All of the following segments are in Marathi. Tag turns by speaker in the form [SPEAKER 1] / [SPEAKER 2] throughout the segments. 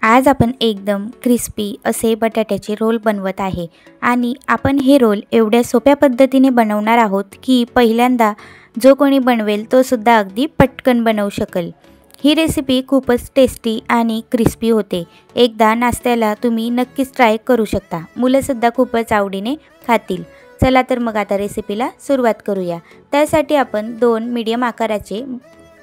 [SPEAKER 1] आज आपण एकदम क्रिस्पी असे बटाट्याचे रोल बनवत आहे आणि आपण हे रोल एवढ्या सोप्या पद्धतीने बनवणार आहोत की पहिल्यांदा जो कोणी बनवेल तो सुद्धा अगदी पटकन बनवू शकेल। ही रेसिपी खूपच टेस्टी आणि क्रिस्पी होते। एकदा नाश्त्याला तुम्ही नक्कीच ट्राय करू शकता। मुलंसुद्धा खूपच आवडीने खातील। चला तर मग आता रेसिपीला सुरुवात करूया। त्यासाठी आपण 2 मीडियम आकाराचे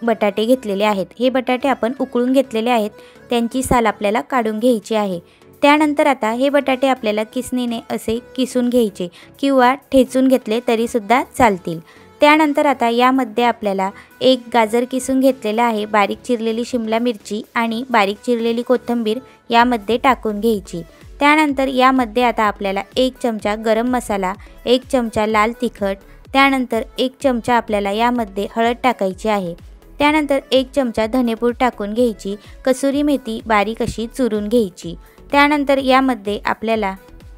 [SPEAKER 1] बटाटे घेतलेले आहेत। हे बटाटे आपण उकळून घेतलेले आहेत, त्यांची साल आपल्याला काढून घ्यायची आहे। त्यानंतर आता हे बटाटे आपल्याला किसणीने असे किसून घ्यायचे किंवा ठेचून घेतले तरी सुद्धा चालतील। त्यानंतर आता यामध्ये आपल्याला एक गाजर किसून घेतलेला आहे, बारीक चिरलेली शिमला मिरची आणि बारीक चिरलेली कोथिंबीर यामध्ये टाकून घ्यायची। त्यानंतर यामध्ये आता आपल्याला 1 चमचा गरम मसाला, 1 चमचा लाल तिखट, त्यानंतर 1 चमचा आपल्याला यामध्ये हळद टाकायची आहे। त्यानंतर 1 चमचा धनेपूड टाकून घ्यायची, कसुरी मेथी बारीक अशी चुरून घ्यायची। त्यानंतर यामध्ये आपल्याला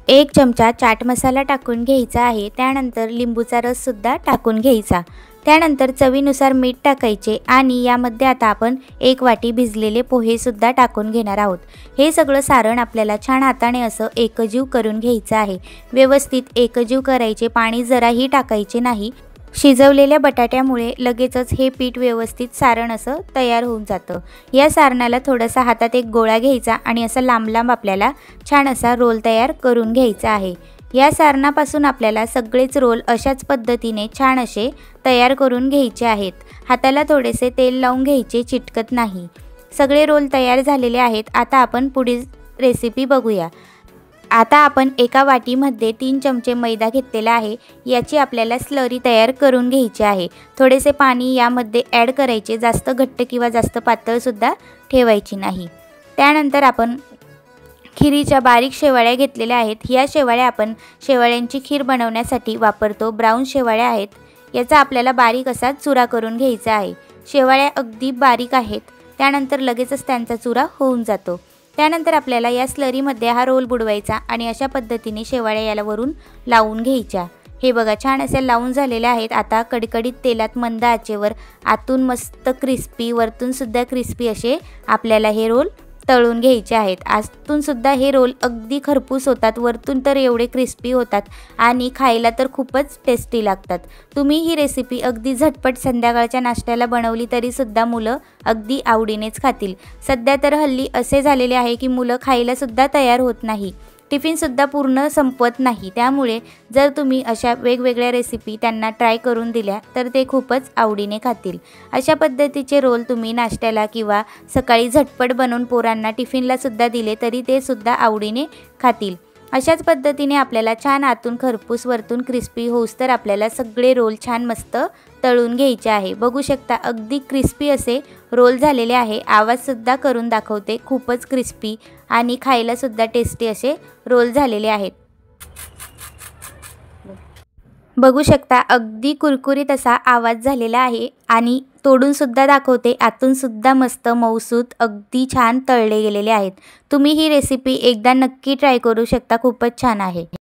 [SPEAKER 1] 1 चमचा चाट मसाला टाकून घ्यायचा आहे। त्यानंतर लिंबूचा रस सुद्धा टाकून घ्यायचा। त्यानंतर चवीनुसार मीठ टाकायचे आणि यामध्ये आता आपण 1 वाटी भिजलेले पोहे सुद्धा टाकून घेणार आहोत। हे सगळं सारण आपल्याला छान हाताने असं एकजीव करून घ्यायचं आहे। व्यवस्थित एकजीव करायचे, पाणी जराही टाकायचे नाही। शिजवलेल्या बटाट्यामुळे लगेचच हे पीठ व्यवस्थित सारण असं तयार होऊन जातं। या सारणाला थोडासा हातात एक गोळा घ्यायचा आणि असं लांब लांब आपल्याला छान असा रोल तयार करून घ्यायचा आहे। या सारणापासून आपल्याला सगळेच रोल अशाच पद्धतीने छान असे तयार करून घ्यायचे आहेत। हाताला थोडेसे तेल लावून घ्यायचे, चिटकत नाही। सगळे रोल तयार झालेले आहेत। आता आपण पुढील रेसिपी बघूया। आता आपण एका वाटीमध्ये 3 चमचे मैदा घेतलेला आहे। याची आपल्याला स्लरी तयार करून घ्यायची आहे। थोडेसे पाणी यामध्ये ॲड करायचे, जास्त घट्ट किंवा जास्त पातळ सुद्धा ठेवायची नाही। त्यानंतर आपण खिरीच्या बारीक शेवाळ्या घेतलेल्या आहेत। या शेवाळ्या आपण शेवाळ्यांची खीर बनवण्यासाठी वापरतो। ब्राऊन शेवाळ्या आहेत, याचा आपल्याला बारीक असा चुरा करून घ्यायचा आहे। शेवाळ्या अगदी बारीक आहेत, त्यानंतर लगेचच त्यांचा चुरा होऊन जातो। त्यानंतर आपल्याला या स्लरीमध्ये हा रोल बुडवायचा आणि अशा पद्धतीने शेवाळ्या याला वरून लावून घ्यायच्या। हे बघा छान असे लावून झालेल्या आहेत। आता कडकडीत तेलात मंद आचेवर आतून मस्त क्रिस्पी, वरतून सुद्धा क्रिस्पी असे आपल्याला हे रोल तळून घ्यायचे आहेत। आतून सुद्धा हे रोल अगदी खरपूस होतात, वरतून तर एवढे क्रिस्पी होतात आणि खायला तर खूपच टेस्टी लागतात। तुम्ही ही रेसिपी अगदी झटपट संध्याकाळच्या नाश्त्याला बनवली तरी सुद्धा मुलं अगदी आवडीनेच खातील। सध्या तर हल्ली असे झालेले आहे की मुलं खायला सुद्धा तयार होत नाही, टिफिन सुद्धा पूर्ण संपवत नाही। त्यामुळे जर तुम्ही अशा वेगवेगळ्या रेसिपी त्यांना ट्राय करून दिल्या तर ते खूपच आवडीने खातील। अशा पद्धतीचे रोल तुम्ही नाश्त्याला किंवा सकाळी झटपट बनवून पोरांना टिफिनला सुद्धा दिले तरी ते सुद्धा आवडीने खातील। अशाच पद्धतीने आपल्याला छान आतून खरपूस, वरतून क्रिस्पी होऊस्तर आपल्याला सगळे रोल छान मस्त तळून घ्यायचे आहे। बघू शकता अगदी क्रिस्पी असे रोल झालेले आहे। आवाजसुद्धा करून दाखवते, खूपच क्रिस्पी आणि खायला सुद्धा टेस्टी असे रोल झालेले आहेत। बघू शकता अगदी कुरकुरीत असा आवाज झालेला आहे आणि तोडून सुद्धा दाखवते, आतून सुद्धा मस्त मऊसूत अगदी छान तळले गेलेले आहेत। तुम्ही ही रेसिपी एकदा नक्की ट्राय करू शकता, खूपच छान आहे।